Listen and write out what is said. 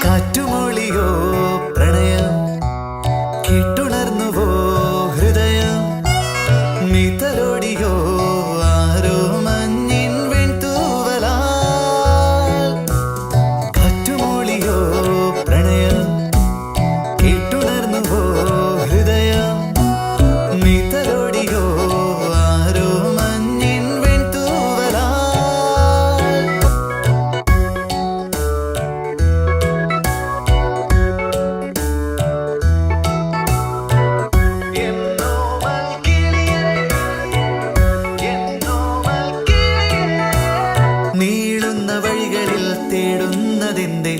കാറ്റുമൊളിയോ പ്രണയം കേട്ടുണർന്നുവോ ഹൃദയം നീ തലോടിയോ ആരോ മഞ്ഞിൻ വെൺതൂവലാൽ കാറ്റുമൊളിയോ പ്രണയം കേട്ടുണർന്നുവോ ഹൃദയം നീ തലോടിയോ ആരോ മഞ്ഞിൻ വെൺതൂവലാൽ നീളുന്ന വഴികളിൽ തേടുന്നതെന്തേ